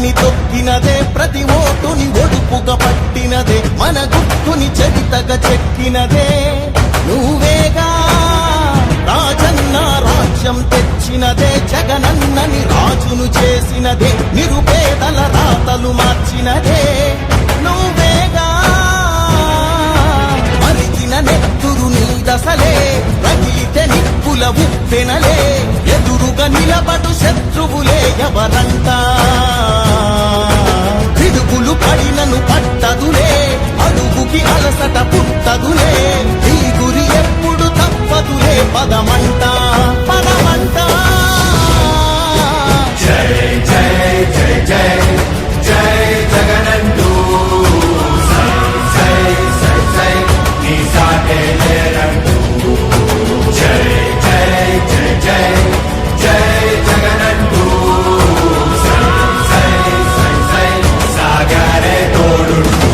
గడపని తొక్కినదే, ప్రతి ఓటుని ఒడుపుగా పట్టినదే, మన గుర్తుని చరితగా చెక్కినదే నువ్వేగా. రాజన్న రాజ్యం తెచ్చినదే, జగనన్నని రాజును చేసినదే, నిరుపేదల రాతలు మార్చినదే నువ్వేగా. మరిగిన నెత్తురు నీ దశలే, రగిలితే నిప్పుల ఉప్పెనలే, ఎదురుగా నిలబడు శత్రువులే ఎవరంట. పిడుగులు పడినను పట్టదులే, అడుగుకి అలసట పుట్టదులే, ఈ గురి ఎప్పుడు తప్పదులే, పదమంట పదమంట. జై జై జై జై జై జగనంటూ సై సై సై సై నీ సాటే లేరంటూ. జై జై జై జై జై జగనంటూ సై సై సై సై సాగరే తోడుంటూ.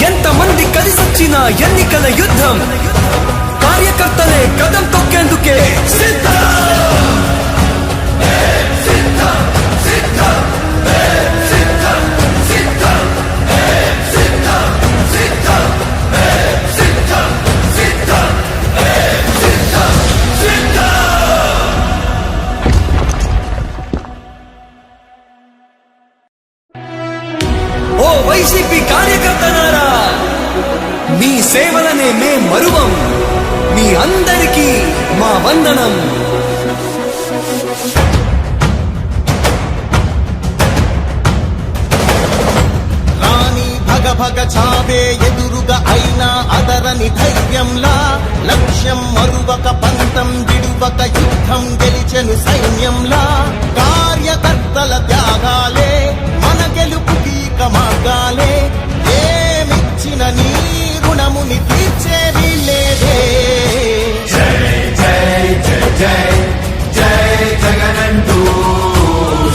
ఎంతమంది కలిసొచ్చిన ఎన్నికల యుద్ధం, కార్యకర్తలే కదం తొక్కేందుకే సిద్ధం. ఓ వైసీపీ కార్యకర్తలారా, మీ సేవలనే మే మరువం, మీ అందరికీ మా వందనం. రాణి భగ భగ చావే ఎదురుగా అయినా అదరని ధైర్యంలా, లక్ష్యం మరువక పంతం విడువక యుద్ధం గెలిచెను సైన్యంలా. కార్యకర్తల త్యాగాలే మన గెలుపుకి మార్గాలే, ఏమిచ్చిన నీ రుణముని తీర్చేది లేదే. జై జై జై జై జై జగనంటూ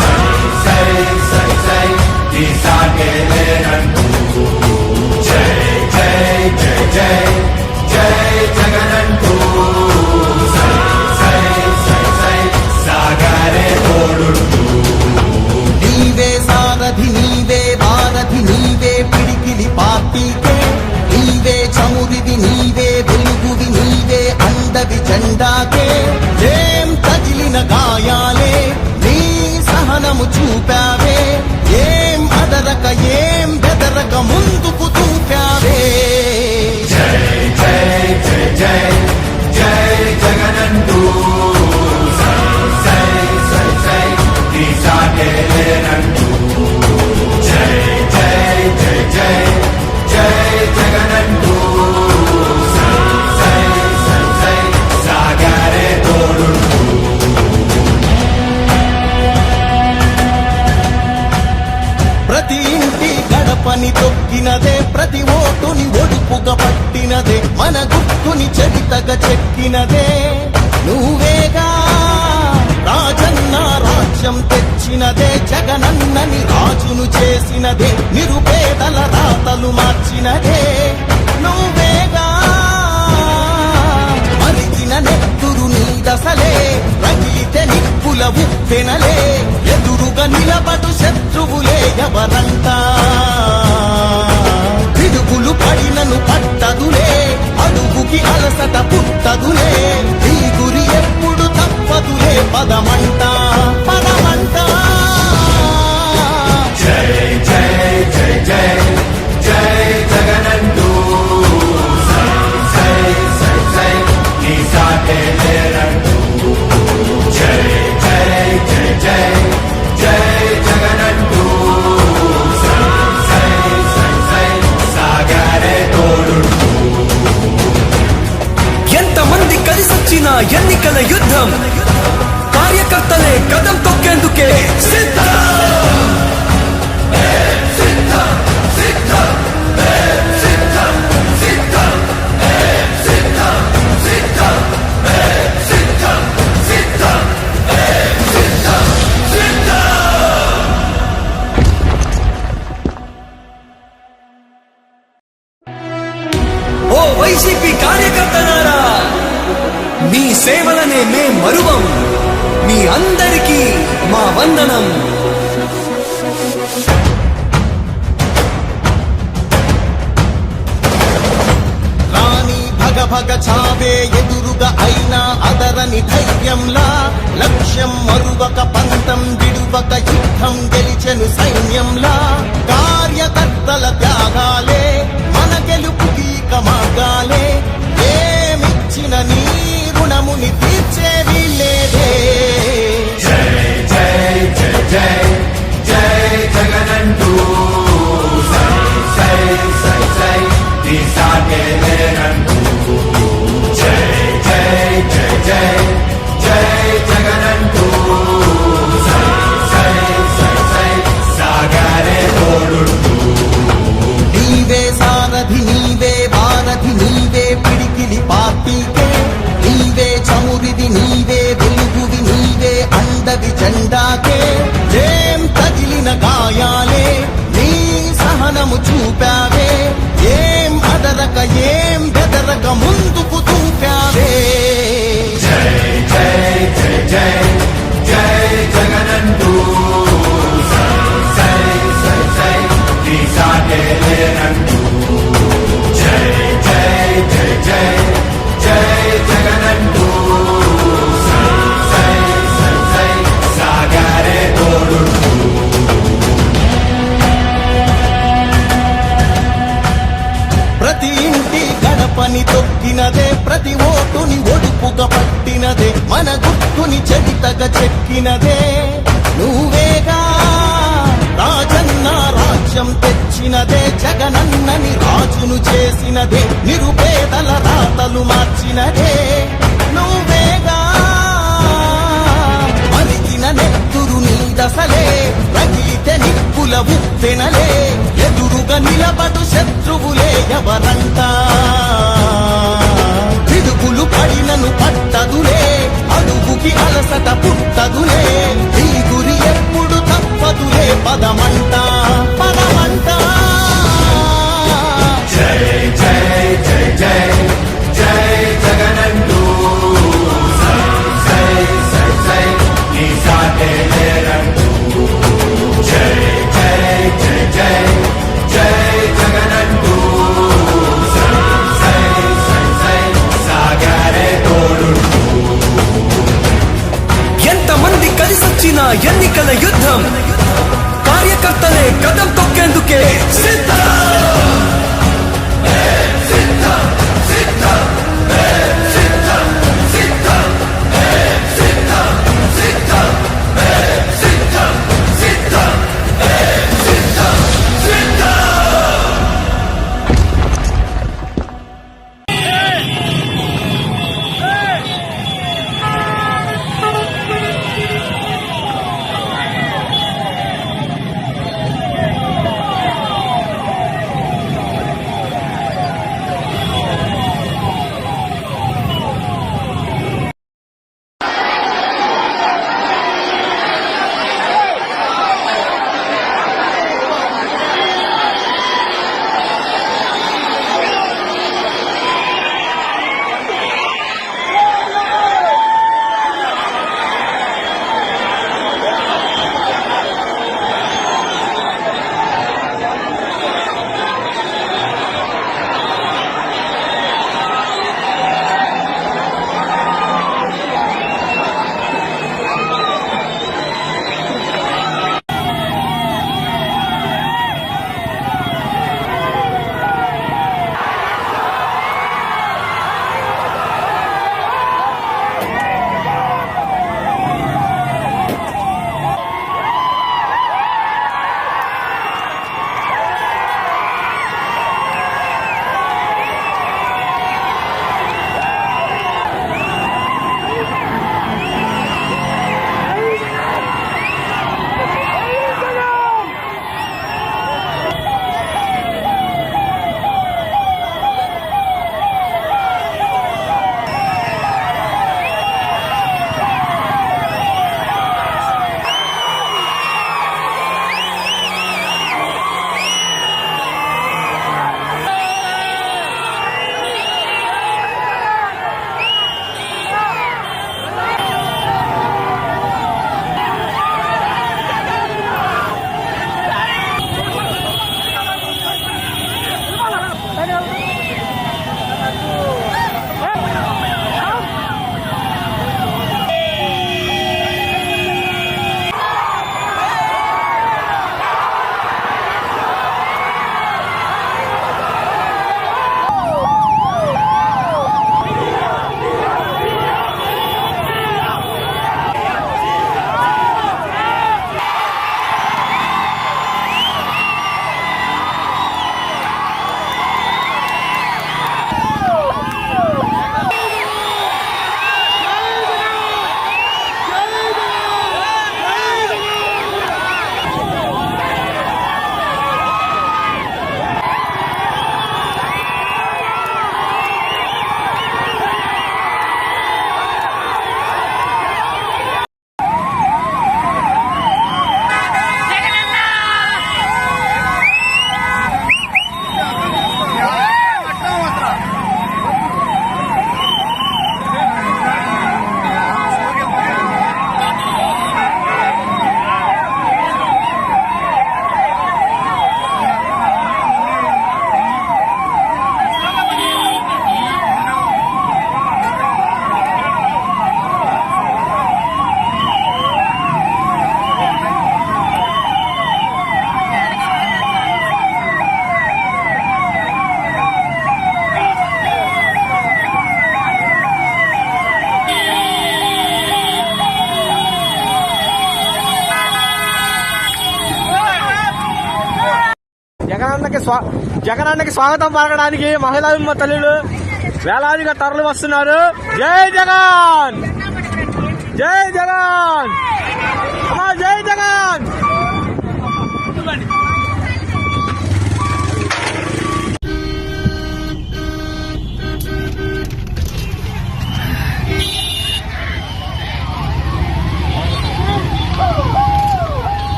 సై సై సై సై నీ సాటే లేరంటూ. జై జై జై జై జై జగనంటూ సై సై సై సై సాగరే తోడుంటూ. నీవే సారథి, నీవే వారధి, నీవే పిడికిలి పార్టీకే, నీవే చమురివి, నీవే వెలుగువి, నీవే అండవి జెండాకే. ఏం తగిలిన గాయాలే నీ సహనము చూపావే, ఏం అదరక ఏం బెదరక ముందుకు చూపావే. జై జై జై జై జై జగనంటూ సై సై సై సై నీ సాటే లేరంటూ. జై జై జై జై జై జగనంటూ సై సై సై సై సాగరే తోడుంటూ. ప్రతి ఇంటి గడపని తొక్కినదే, ప్రతి ఓటుని ఒడుపుగా పట్టినదే, మన గుర్తుని చరితగా చెక్కినదే నువ్వేగా. రాజన్న రాజ్యం తెచ్చినదే, జగనన్నని రాజును చేసినదే, నిరుపేదల రాతలు మార్చినదే నువ్వేగా. మరిగిన నెత్తురు నీ దశలే, రగిలితే నిప్పుల ఉప్పెనలే, ఎదురుగా నిలబడు శత్రువులే ఎవరంట. పిడుగులు పడినను పట్టదులే, అడుగుకి అలసట పుట్టదులే, ఈ గురి ఎప్పుడు తప్పదులే, పదమంట పదమంట. జై జై జై జై జై జగనంటూ సై సై సై సై నీ సాటే లేరంటూ. జై జై జై జై జై జగనంటూ సై సై సై సై సాగరే తోడుంటూ. ఎంతమంది కలిసొచ్చిన ఎన్నికల యుద్ధం, కార్యకర్తలే కదం తొక్కేందుకే సిద్ధం. వైసీపీ కార్యకర్తలారా, మీ సేవలనే మే మరువం, మీ అందరికీ మా వందనం. భగ చావే ఎదురుగా అయినా అదరని ధైర్యంలా లక్ష్యం మరువక పంతం విడువక యుద్ధం గెలిచెను సైన్యంలా కార్యకర్తల త్యాగాలే మన గెలుపుకి మార్గాలే ఏమిచ్చిన నీ రుణముని తీర్చేది లేదే జై జై జై జై జై జగనంటూ సై సై సై సై నీ సాటే లేరంటూ జై జై జై జై జై జగనంటూ సై సై సై సై సాగరే తోడుంటూ నీవే సారథి నీవే వారధి నీవే పిడికిలి పార్టీకే నీవే చమురిది నీవే వెలుగువి నీవే అండవి జెండాకే ఏం తగిలిన గాయాలే నీ సహనము చూపావే ఏం అదరక ఏం బెదరక ముందుకు చూపావే జై జై జై జై జై జగనంటూ సై సై సై సై నీ సాటే లేరంటూ జై జై జై జై జై జగనంటూ సై సై సై సై సాగరే తోడుంటూ ప్రతి ఇంటి గడపని తొక్కినదే ప్రతి ఓటుని ఒడుపుగా పట్టినదే మన గుర్తుని చెవితగా చెక్కినదే నువ్వేగా రాజన్న రాజ్యం తెచ్చినదే జగనన్నని రాజును చేసినదే నిరుపేదల రాతలు మార్చినదే నువ్వేగా మరిగిన నెత్తురు నీ దశలే రగిలితే నిప్పుల ఉప్పెనలే ఎదురుగా నిలబడు శత్రువులే ఎవరంట పిడుగులు పడినను పట్టదులే అడుగుకి అలసట పుట్టదులే ఈ గురి ఎప్పుడు తప్పదులే పదమంట పదమంట జై జై జై జై జై జగనంటూ సై సై సై సై నీ సాటే లేరంటూ జై జై జై జై జై జగనంటూ సై సై సై సై సాగరే తోడుంటూ ఎంతమంది కలిసొచ్చిన ఎన్నికల యుద్ధం కార్యకర్తలే కదం తొక్కేందుకే సిద్ధం జగనన్నకి స్వాగతం పలకడానికి మహిళా తల్లులు వేలాదిగా తరలి వస్తున్నారు. జై జగన్.